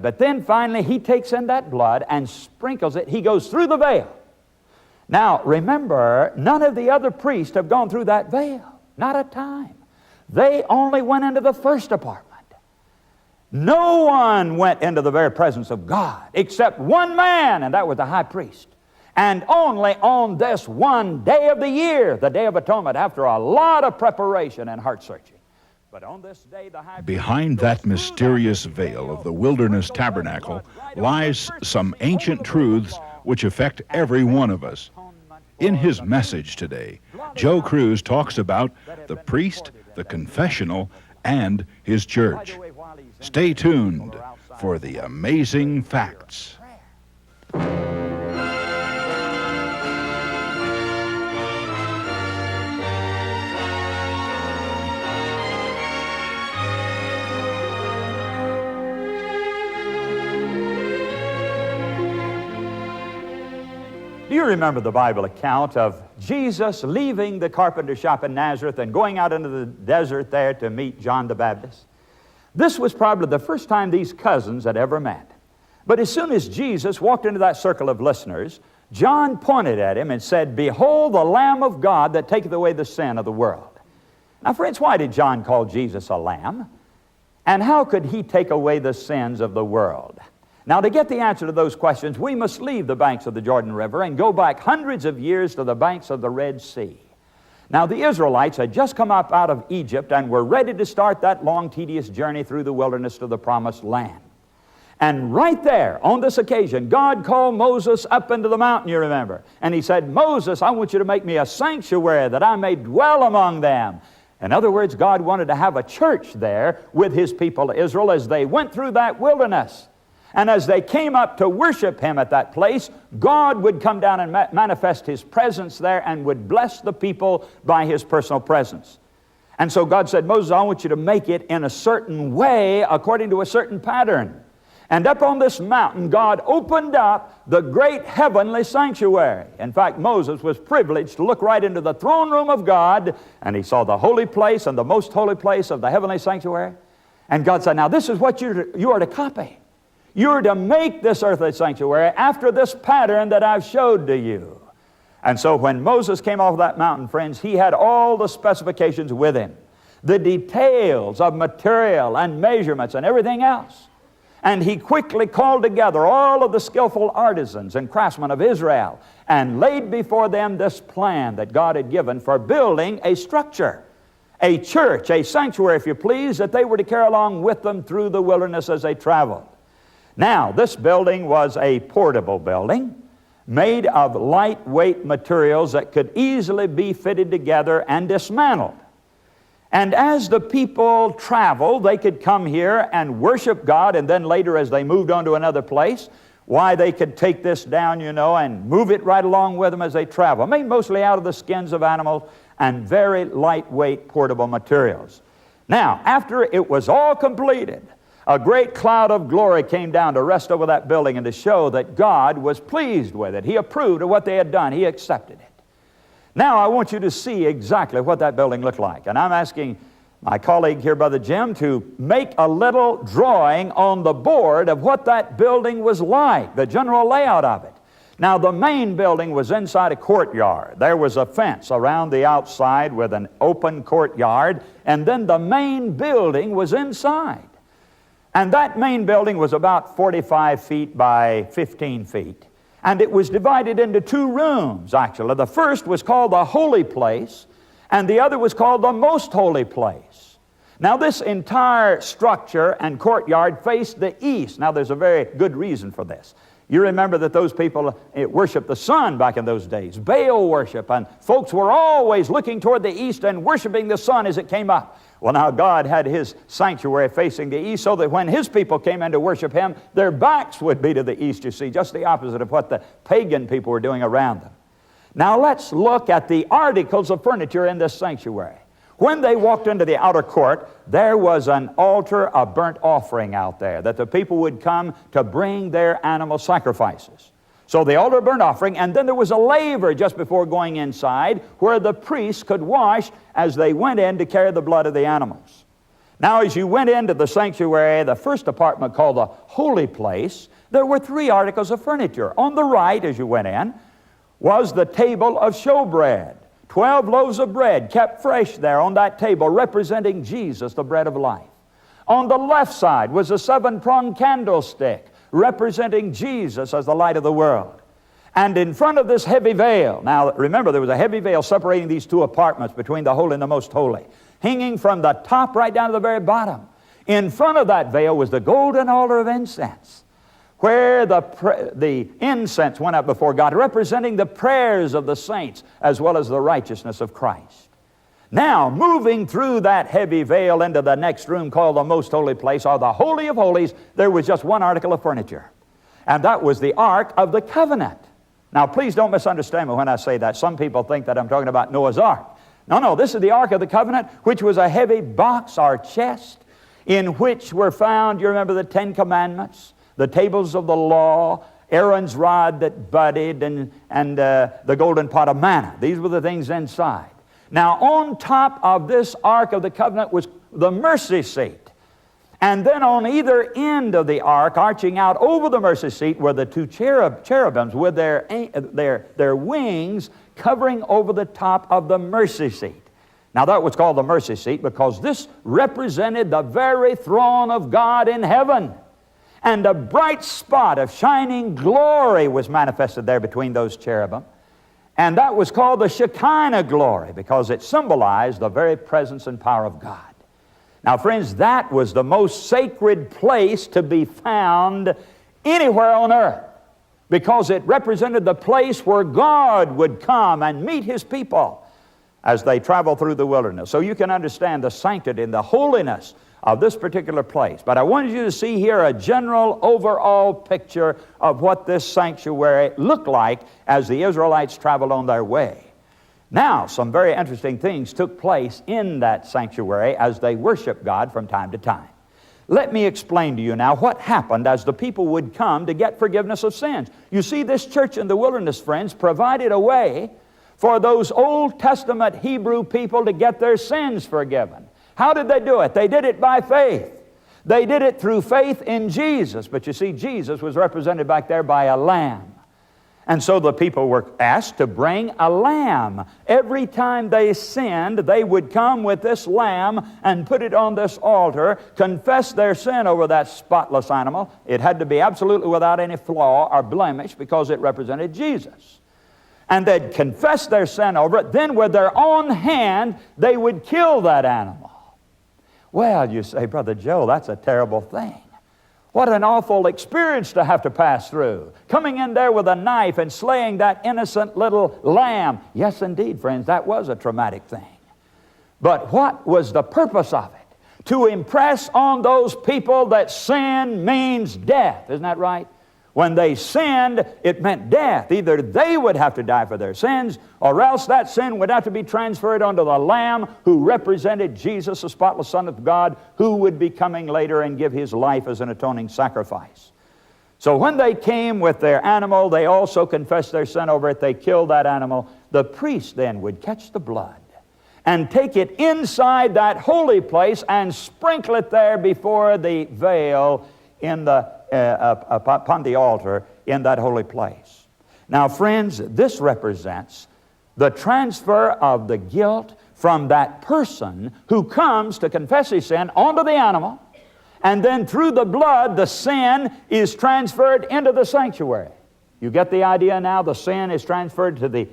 But then finally he takes in that blood and sprinkles it. He goes through the veil. Now remember, none of the other priests have gone through that veil. Not a time. They only went into the first apartment. No one went into the very presence of God except one man, and that was the high priest. And only on this one day of the year, the Day of Atonement, after a lot of preparation and heart searching. But on this day, the high priest Behind that mysterious veil of the wilderness tabernacle lies some ancient truths which affect every one of us. In his message today, Joe Cruz talks about the priest, the confessional, and his church. Stay tuned for the amazing facts. Do you remember the Bible account of Jesus leaving the carpenter shop in Nazareth and going out into the desert there to meet John the Baptist? This was probably the first time these cousins had ever met. But as soon as Jesus walked into that circle of listeners, John pointed at him and said, "Behold the Lamb of God that taketh away the sin of the world." Now friends, why did John call Jesus a lamb? And how could he take away the sins of the world? Now, to get the answer to those questions, we must leave the banks of the Jordan River and go back hundreds of years to the banks of the Red Sea. Now, the Israelites had just come up out of Egypt and were ready to start that long, tedious journey through the wilderness to the Promised Land. And right there, on this occasion, God called Moses up into the mountain, you remember. And he said, "Moses, I want you to make me a sanctuary that I may dwell among them." In other words, God wanted to have a church there with his people Israel as they went through that wilderness. And as they came up to worship him at that place, God would come down and manifest his presence there and would bless the people by his personal presence. And so God said, "Moses, I want you to make it in a certain way according to a certain pattern." And up on this mountain, God opened up the great heavenly sanctuary. In fact, Moses was privileged to look right into the throne room of God, and he saw the holy place and the most holy place of the heavenly sanctuary. And God said, "Now this is what you are to copy. You're to make this earthly sanctuary after this pattern that I've showed to you." And so when Moses came off that mountain, friends, he had all the specifications with him, the details of material and measurements and everything else. And he quickly called together all of the skillful artisans and craftsmen of Israel and laid before them this plan that God had given for building a structure, a church, a sanctuary, if you please, that they were to carry along with them through the wilderness as they traveled. Now, this building was a portable building made of lightweight materials that could easily be fitted together and dismantled. And as the people traveled, they could come here and worship God, and then later as they moved on to another place, why they could take this down, you know, and move it right along with them as they travel. Made mostly out of the skins of animals and very lightweight portable materials. Now, after it was all completed, a great cloud of glory came down to rest over that building and to show that God was pleased with it. He approved of what they had done. He accepted it. Now I want you to see exactly what that building looked like. And I'm asking my colleague here, Brother Jim, to make a little drawing on the board of what that building was like, the general layout of it. Now the main building was inside a courtyard. There was a fence around the outside with an open courtyard, and then the main building was inside. And that main building was about 45 feet by 15 feet. And it was divided into two rooms, actually. The first was called the Holy Place, and the other was called the Most Holy Place. Now, this entire structure and courtyard faced the east. Now, there's a very good reason for this. You remember that those people worshiped the sun back in those days, Baal worship, and folks were always looking toward the east and worshiping the sun as it came up. Well, now God had his sanctuary facing the east so that when his people came in to worship him, their backs would be to the east, you see, just the opposite of what the pagan people were doing around them. Now let's look at the articles of furniture in this sanctuary. When they walked into the outer court, there was an altar of burnt offering out there that the people would come to bring their animal sacrifices. So the altar of burnt offering, and then there was a laver just before going inside where the priests could wash as they went in to carry the blood of the animals. Now, as you went into the sanctuary, the first apartment called the holy place, there were 3 articles of furniture. On the right, as you went in, was the table of showbread. 12 loaves of bread kept fresh there on that table, representing Jesus, the bread of life. On the left side was a 7-pronged candlestick, representing Jesus as the light of the world. And in front of this heavy veil, now remember there was a heavy veil separating these 2 apartments between the holy and the most holy, hanging from the top right down to the very bottom. In front of that veil was the golden altar of incense, where the incense went up before God, representing the prayers of the saints as well as the righteousness of Christ. Now, moving through that heavy veil into the next room called the most holy place, or the Holy of Holies, there was just one article of furniture, and that was the Ark of the Covenant. Now, please don't misunderstand me when I say that. Some people think that I'm talking about Noah's Ark. No, this is the Ark of the Covenant, which was a heavy box or chest in which were found, you remember, the 10 Commandments, the tables of the law, Aaron's rod that budded, and the golden pot of manna. These were the things inside. Now, on top of this Ark of the Covenant was the mercy seat. And then on either end of the ark, arching out over the mercy seat, were the 2 cherubims with their wings covering over the top of the mercy seat. Now, that was called the mercy seat because this represented the very throne of God in heaven. And a bright spot of shining glory was manifested there between those cherubim. And that was called the Shekinah glory because it symbolized the very presence and power of God. Now, friends, that was the most sacred place to be found anywhere on earth because it represented the place where God would come and meet His people as they travel through the wilderness. So you can understand the sanctity and the holiness of this particular place. But I wanted you to see here a general overall picture of what this sanctuary looked like as the Israelites traveled on their way. Now, some very interesting things took place in that sanctuary as they worshiped God from time to time. Let me explain to you now what happened as the people would come to get forgiveness of sins. You see, this church in the wilderness, friends, provided a way for those Old Testament Hebrew people to get their sins forgiven. How did they do it? They did it by faith. They did it through faith in Jesus. But you see, Jesus was represented back there by a lamb. And so the people were asked to bring a lamb. Every time they sinned, they would come with this lamb and put it on this altar, confess their sin over that spotless animal. It had to be absolutely without any flaw or blemish because it represented Jesus. And they'd confess their sin over it. Then with their own hand, they would kill that animal. Well, you say, Brother Joe, that's a terrible thing. What an awful experience to have to pass through. Coming in there with a knife and slaying that innocent little lamb. Yes, indeed, friends, that was a traumatic thing. But what was the purpose of it? To impress on those people that sin means death. Isn't that right? When they sinned, it meant death. Either they would have to die for their sins, or else that sin would have to be transferred onto the Lamb who represented Jesus, the spotless Son of God, who would be coming later and give His life as an atoning sacrifice. So when they came with their animal, they also confessed their sin over it. They killed that animal. The priest then would catch the blood and take it inside that holy place and sprinkle it there before the veil in the upon the altar in that holy place. Now, friends, this represents the transfer of the guilt from that person who comes to confess his sin onto the animal, and then through the blood, the sin is transferred into the sanctuary. You get the idea now? The sin is transferred to the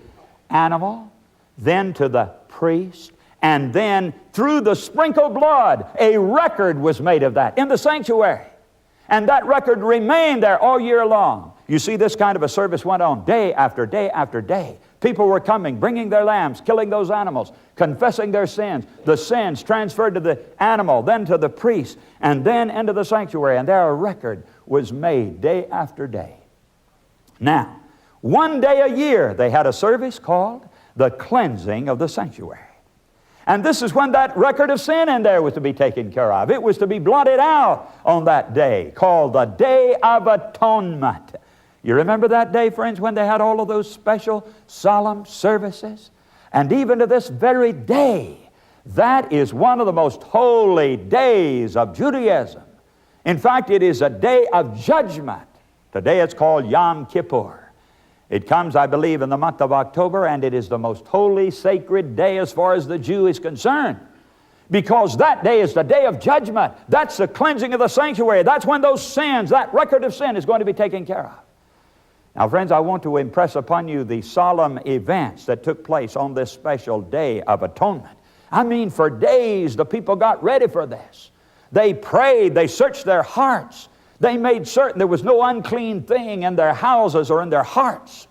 animal, then to the priest, and then through the sprinkled blood, a record was made of that in the sanctuary. And that record remained there all year long. You see, this kind of a service went on day after day after day. People were coming, bringing their lambs, killing those animals, confessing their sins. The sins transferred to the animal, then to the priest, and then into the sanctuary. And there a record was made day after day. Now, one day a year, they had a service called the cleansing of the sanctuary. And this is when that record of sin in there was to be taken care of. It was to be blotted out on that day, called the Day of Atonement. You remember that day, friends, when they had all of those special solemn services? And even to this very day, That is one of the most holy days of Judaism. In fact, it is a day of judgment. Today it's called Yom Kippur. It comes, I believe, in the month of October, and it is the most holy, sacred day as far as the Jew is concerned. Because that day is the day of judgment. That's the cleansing of the sanctuary. That's when those sins, that record of sin is going to be taken care of. Now, friends, I want to impress upon you the solemn events that took place on this special day of atonement. I mean, for days the people got ready for this. They prayed, they searched their hearts. They made certain there was no unclean thing in their houses or in their hearts.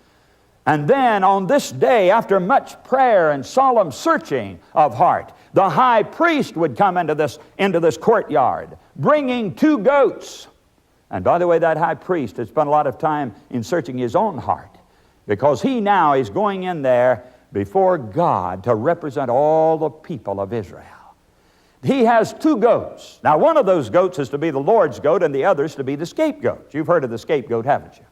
And then on this day, after much prayer and solemn searching of heart, the high priest would come into this courtyard, bringing 2 goats. And by the way, that high priest had spent a lot of time in searching his own heart, because he now is going in there before God to represent all the people of Israel. He has 2 goats. Now, one of those goats is to be the Lord's goat, and the other is to be the scapegoat. You've heard of the scapegoat, haven't you?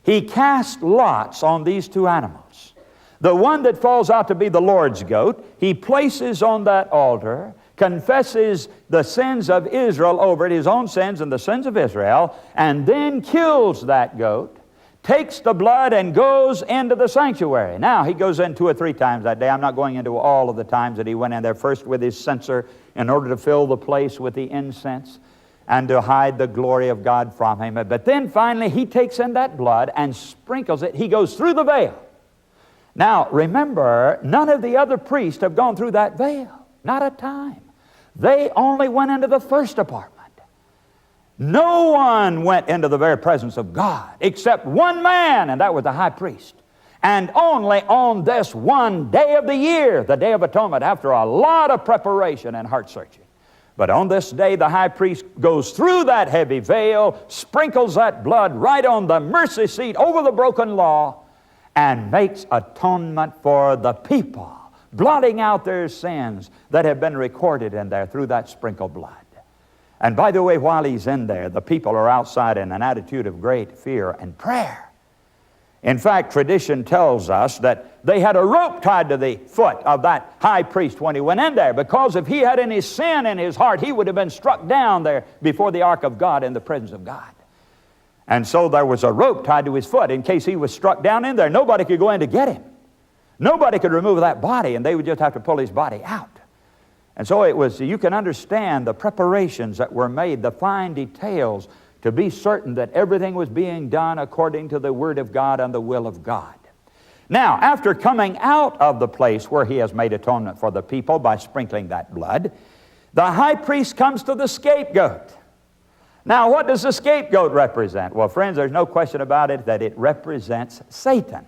He cast lots on these 2 animals. The one that falls out to be the Lord's goat, he places on that altar, confesses the sins of Israel over it, his own sins and the sins of Israel, and then kills that goat, takes the blood and goes into the sanctuary. Now, he goes in 2 or 3 times that day. I'm not going into all of the times that he went in there. First with his censer in order to fill the place with the incense and to hide the glory of God from him. But then finally he takes in that blood and sprinkles it. He goes through the veil. Now, remember, none of the other priests have gone through that veil. Not a time. They only went into the first apartment. No one went into the very presence of God except one man, and that was the high priest. And only on this one day of the year, the Day of Atonement, after a lot of preparation and heart searching. But on this day, the high priest goes through that heavy veil, sprinkles that blood right on the mercy seat over the broken law, and makes atonement for the people, blotting out their sins that have been recorded in there through that sprinkled blood. And by the way, while he's in there, the people are outside in an attitude of great fear and prayer. In fact, tradition tells us that they had a rope tied to the foot of that high priest when he went in there, because if he had any sin in his heart, he would have been struck down there before the ark of God in the presence of God. And so there was a rope tied to his foot in case he was struck down in there. Nobody could go in to get him. Nobody could remove that body, and they would just have to pull his body out. And so it was, you can understand the preparations that were made, the fine details, to be certain that everything was being done according to the Word of God and the will of God. Now, after coming out of the place where he has made atonement for the people by sprinkling that blood, the high priest comes to the scapegoat. Now, what does the scapegoat represent? Well, friends, there's no question about it that it represents Satan.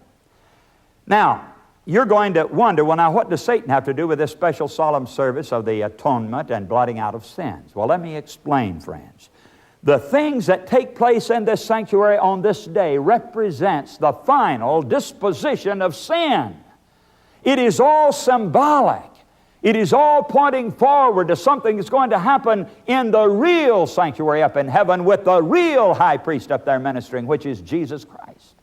Now, you're going to wonder, well, now what does Satan have to do with this special solemn service of the atonement and blotting out of sins? Well, let me explain, friends. The things that take place in this sanctuary on this day represents the final disposition of sin. It is all symbolic. It is all pointing forward to something that's going to happen in the real sanctuary up in heaven with the real high priest up there ministering, which is Jesus Christ.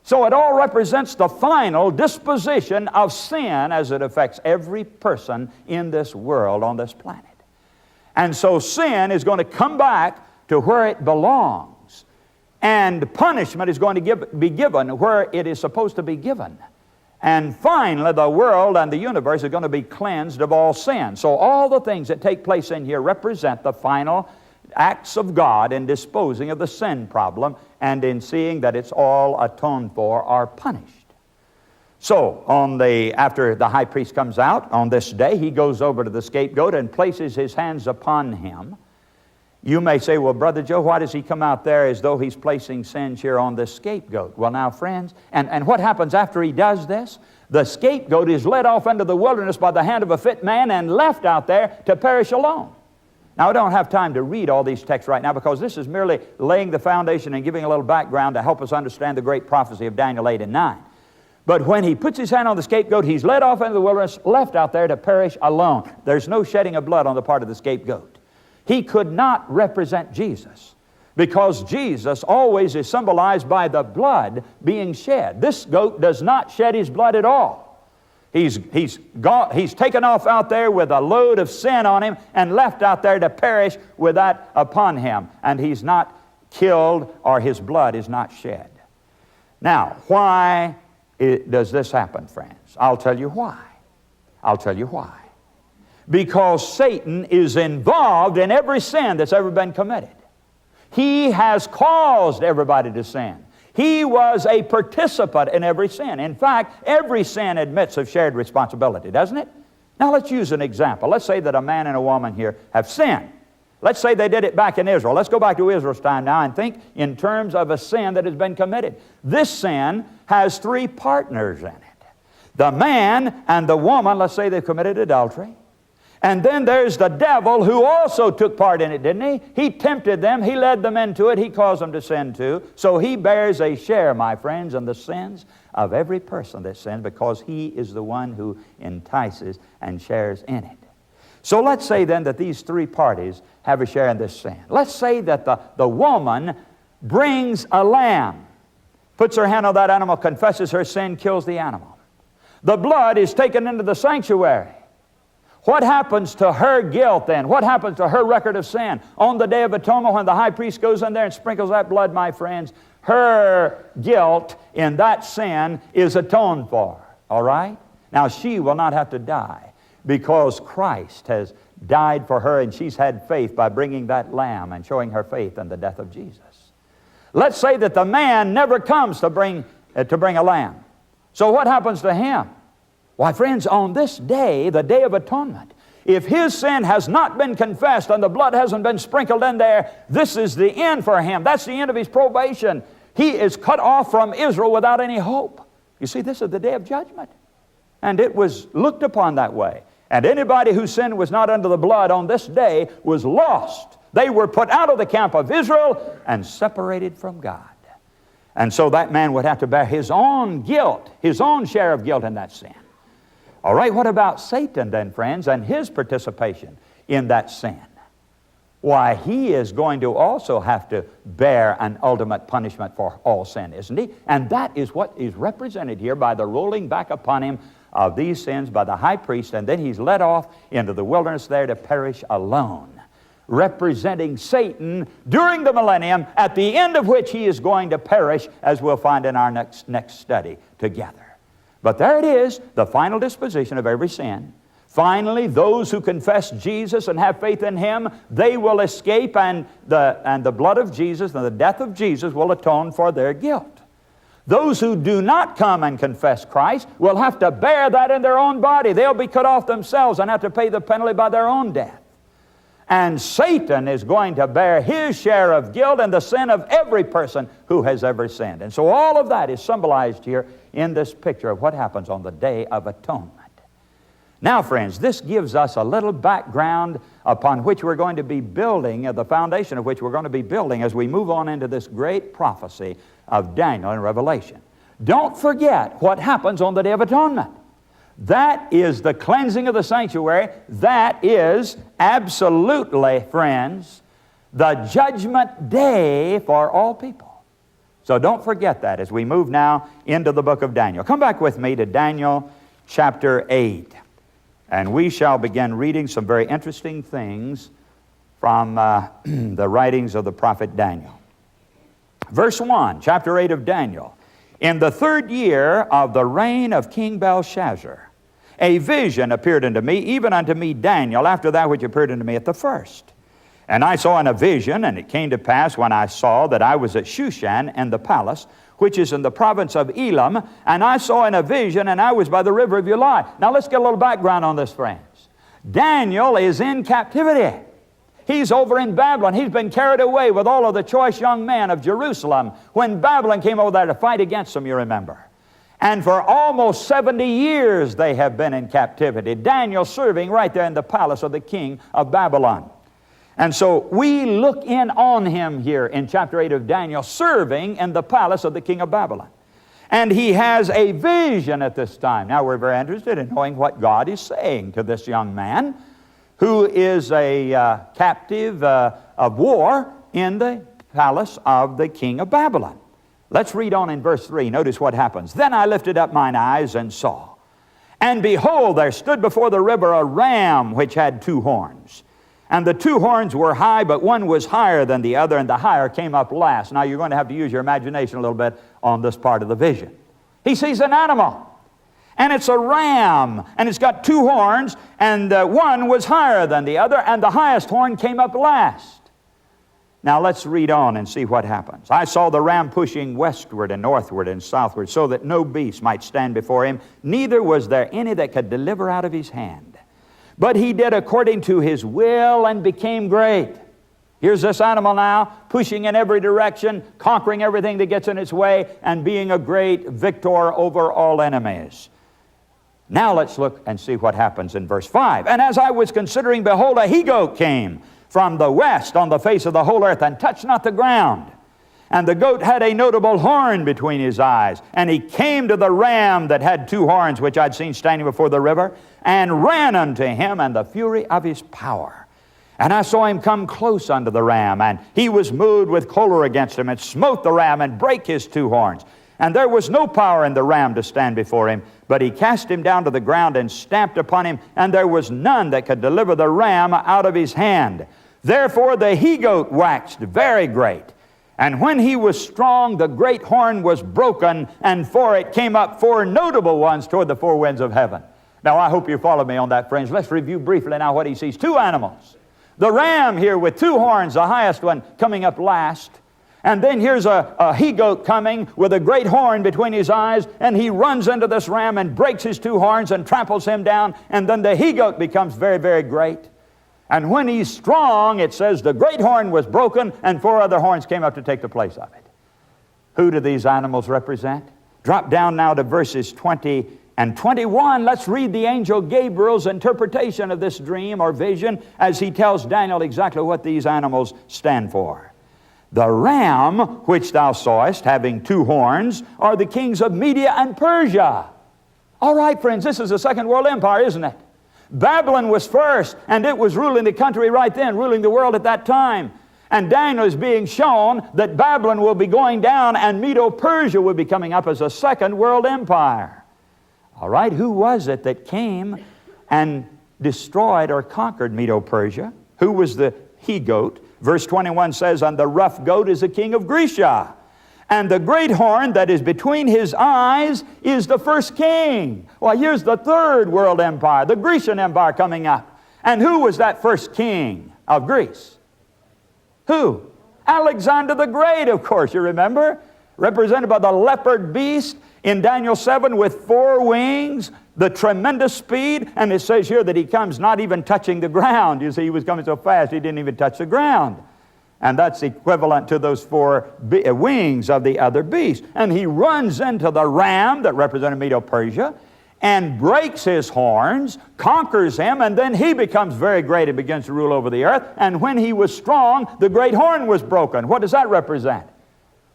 So it all represents the final disposition of sin as it affects every person in this world, on this planet. And so sin is going to come back to where it belongs. And punishment is going to be given where it is supposed to be given. And finally, the world and the universe are going to be cleansed of all sin. So all the things that take place in here represent the final acts of God in disposing of the sin problem and in seeing that it's all atoned for or punished. So, after the high priest comes out on this day, he goes over to the scapegoat and places his hands upon him. You may say, well, Brother Joe, why does he come out there as though he's placing sins here on this scapegoat? Well, now, friends, and what happens after he does this? The scapegoat is led off into the wilderness by the hand of a fit man and left out there to perish alone. Now, I don't have time to read all these texts right now because this is merely laying the foundation and giving a little background to help us understand the great prophecy of Daniel 8 and 9. But when he puts his hand on the scapegoat, he's led off into the wilderness, left out there to perish alone. There's no shedding of blood on the part of the scapegoat. He could not represent Jesus because Jesus always is symbolized by the blood being shed. This goat does not shed his blood at all. He's taken off out there with a load of sin on him and left out there to perish with that upon him. And he's not killed, or his blood is not shed. Now, why does this happen, friends? I'll tell you why. I'll tell you why. Because Satan is involved in every sin that's ever been committed. He has caused everybody to sin. He was a participant in every sin. In fact, every sin admits of shared responsibility, doesn't it? Now let's use an example. Let's say that a man and a woman here have sinned. Let's say they did it back in Israel. Let's go back to Israel's time now and think in terms of a sin that has been committed. This sin has three partners in it. The man and the woman, let's say they've committed adultery. And then there's the devil, who also took part in it, didn't he? He tempted them. He led them into it. He caused them to sin too. So he bears a share, my friends, in the sins of every person that sins, because he is the one who entices and shares in it. So let's say then that these three parties have a share in this sin. Let's say that the woman brings a lamb, puts her hand on that animal, confesses her sin, kills the animal. The blood is taken into the sanctuary. What happens to her guilt then? What happens to her record of sin? On the Day of Atonement, when the high priest goes in there and sprinkles that blood, my friends, her guilt in that sin is atoned for. All right? Now, she will not have to die, because Christ has died for her, and she's had faith by bringing that lamb and showing her faith in the death of Jesus. Let's say that the man never comes to bring a lamb. So what happens to him? Why, friends, on this day, the Day of Atonement, if his sin has not been confessed and the blood hasn't been sprinkled in there, this is the end for him. That's the end of his probation. He is cut off from Israel without any hope. You see, this is the Day of Judgment. And it was looked upon that way. And anybody whose sin was not under the blood on this day was lost. They were put out of the camp of Israel and separated from God. And so that man would have to bear his own guilt, his own share of guilt in that sin. All right, what about Satan then, friends, and his participation in that sin? Why, he is going to also have to bear an ultimate punishment for all sin, isn't he? And that is what is represented here by the rolling back upon him of these sins by the high priest, and then he's led off into the wilderness there to perish alone, representing Satan during the millennium, at the end of which he is going to perish, as we'll find in our next study together. But there it is, the final disposition of every sin. Finally, those who confess Jesus and have faith in Him, they will escape, and the blood of Jesus and the death of Jesus will atone for their guilt. Those who do not come and confess Christ will have to bear that in their own body. They'll be cut off themselves and have to pay the penalty by their own death. And Satan is going to bear his share of guilt and the sin of every person who has ever sinned. And so all of that is symbolized here in this picture of what happens on the Day of Atonement. Now, friends, this gives us a little background upon which we're going to be building, the foundation of which we're going to be building as we move on into this great prophecy of Daniel and Revelation. Don't forget what happens on the Day of Atonement. That is the cleansing of the sanctuary. That is absolutely, friends, the judgment day for all people. So don't forget that as we move now into the book of Daniel. Come back with me to Daniel chapter 8. And we shall begin reading some very interesting things from the writings of the prophet Daniel. Verse 1, chapter 8 of Daniel. In the 3rd year of the reign of King Belshazzar, a vision appeared unto me, even unto me Daniel, after that which appeared unto me at the first. And I saw in a vision, and it came to pass when I saw that I was at Shushan in the palace, which is in the province of Elam, and I saw in a vision, and I was by the river of Ulai. Now let's get a little background on this, friends. Daniel is in captivity. He's over in Babylon. He's been carried away with all of the choice young men of Jerusalem when Babylon came over there to fight against them, you remember. And for almost 70 years they have been in captivity. Daniel serving right there in the palace of the king of Babylon. And so we look in on him here in chapter 8 of Daniel, serving in the palace of the king of Babylon. And he has a vision at this time. Now we're very interested in knowing what God is saying to this young man who is a captive of war in the palace of the king of Babylon. Let's read on in verse 3. Notice what happens. Then I lifted up mine eyes and saw. And behold, there stood before the river a ram which had 2 horns. And the 2 horns were high, but one was higher than the other, and the higher came up last. Now you're going to have to use your imagination a little bit on this part of the vision. He sees an animal, and it's a ram, and it's got 2 horns, and one was higher than the other, and the highest horn came up last. Now let's read on and see what happens. I saw the ram pushing westward and northward and southward, so that no beast might stand before him, neither was there any that could deliver out of his hand. But he did according to his will and became great. Here's this animal now, pushing in every direction, conquering everything that gets in its way, and being a great victor over all enemies. Now let's look and see what happens in verse 5. And as I was considering, behold, a he-goat came from the west on the face of the whole earth, and touched not the ground. And the goat had a notable horn between his eyes. And he came to the ram that had 2 horns, which I'd seen standing before the river, and ran unto him in the fury of his power. And I saw him come close unto the ram, and he was moved with choler against him, and smote the ram, and brake his 2 horns. And there was no power in the ram to stand before him, but he cast him down to the ground, and stamped upon him, and there was none that could deliver the ram out of his hand. Therefore the he-goat waxed very great. And when he was strong, the great horn was broken, and for it came up 4 notable ones toward the 4 winds of heaven. Now I hope you follow me on that, friends. Let's review briefly now what he sees. 2 animals. The ram here with 2 horns, the highest one coming up last. And then here's a he-goat coming with a great horn between his eyes, and he runs into this ram and breaks his 2 horns and tramples him down, and then the he-goat becomes very, very great. And when he's strong, it says the great horn was broken, and 4 other horns came up to take the place of it. Who do these animals represent? Drop down now to verses 20 and 21. Let's read the angel Gabriel's interpretation of this dream or vision as he tells Daniel exactly what these animals stand for. The ram which thou sawest, having 2 horns, are the kings of Media and Persia. All right, friends, this is the Second World Empire, isn't it? Babylon was first, and it was ruling the country right then, ruling the world at that time. And Daniel is being shown that Babylon will be going down, and Medo-Persia will be coming up as a Second World Empire. All right, who was it that came and destroyed or conquered Medo-Persia? Who was the he-goat? Verse 21 says, and the rough goat is the king of Grecia. And the great horn that is between his eyes is the first king. Well, here's the Third World Empire, the Grecian Empire coming up. And who was that first king of Greece? Who? Alexander the Great, of course, you remember? Represented by the leopard beast in Daniel 7 with 4 wings, the tremendous speed, and it says here that he comes not even touching the ground. You see, he was coming so fast he didn't even touch the ground. And that's equivalent to those 4 wings of the other beast. And he runs into the ram that represented Medo-Persia and breaks his horns, conquers him, and then he becomes very great and begins to rule over the earth. And when he was strong, the great horn was broken. What does that represent?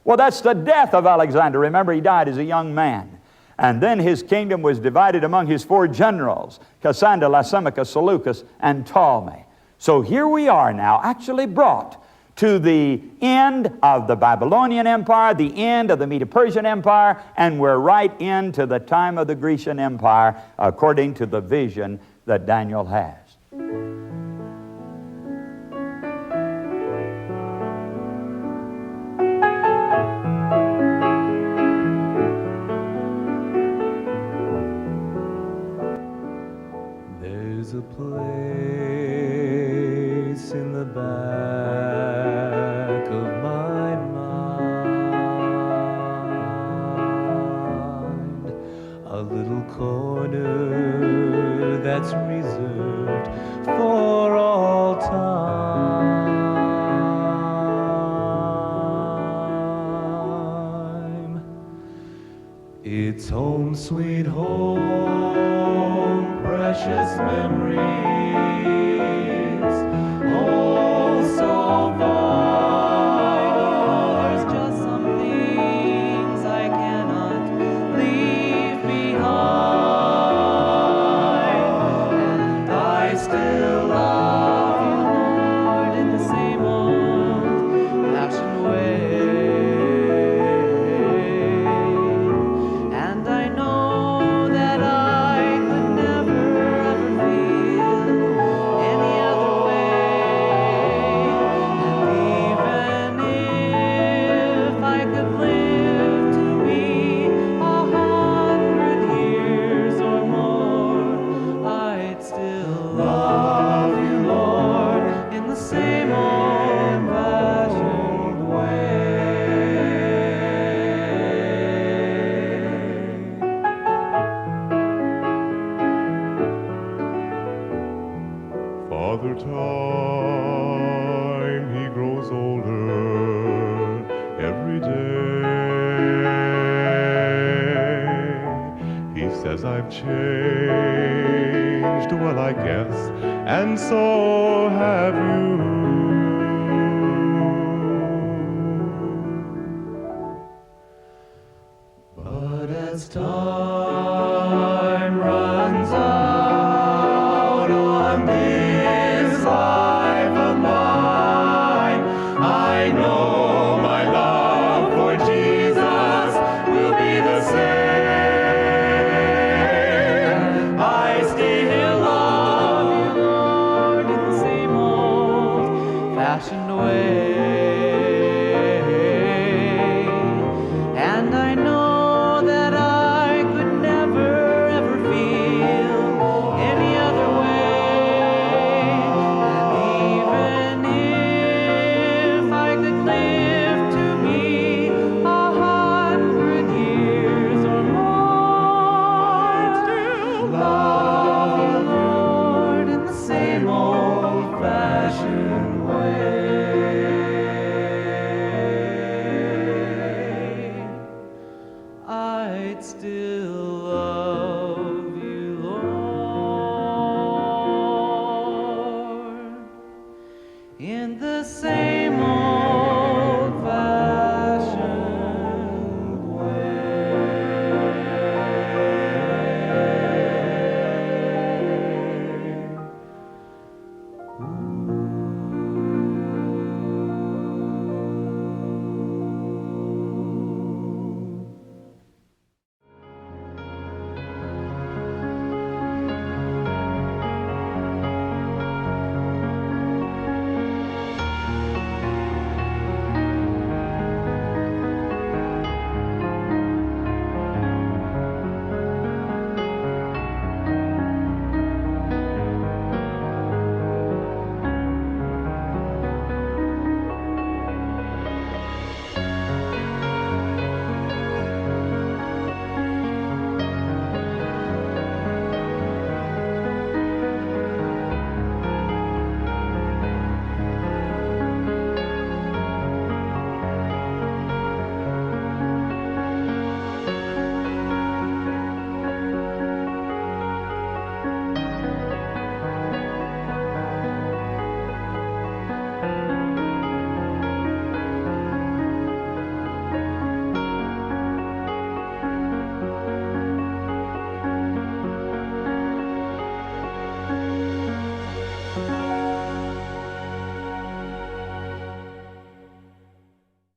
Well, that's the death of Alexander. Remember, he died as a young man. And then his kingdom was divided among his 4 generals, Cassander, Lysimachus, Seleucus, and Ptolemy. So here we are now, actually brought to the end of the Babylonian Empire, the end of the Medo-Persian Empire, and we're right into the time of the Grecian Empire, according to the vision that Daniel has. There's a place in the back of my mind, a little corner that's reserved for all time. It's home, sweet home, precious memories, oh so far. There's just some things I cannot leave behind, and I still love you, Lord, in the same old-fashioned way. And I know that I could I've changed, well, I guess, and so have you. But as time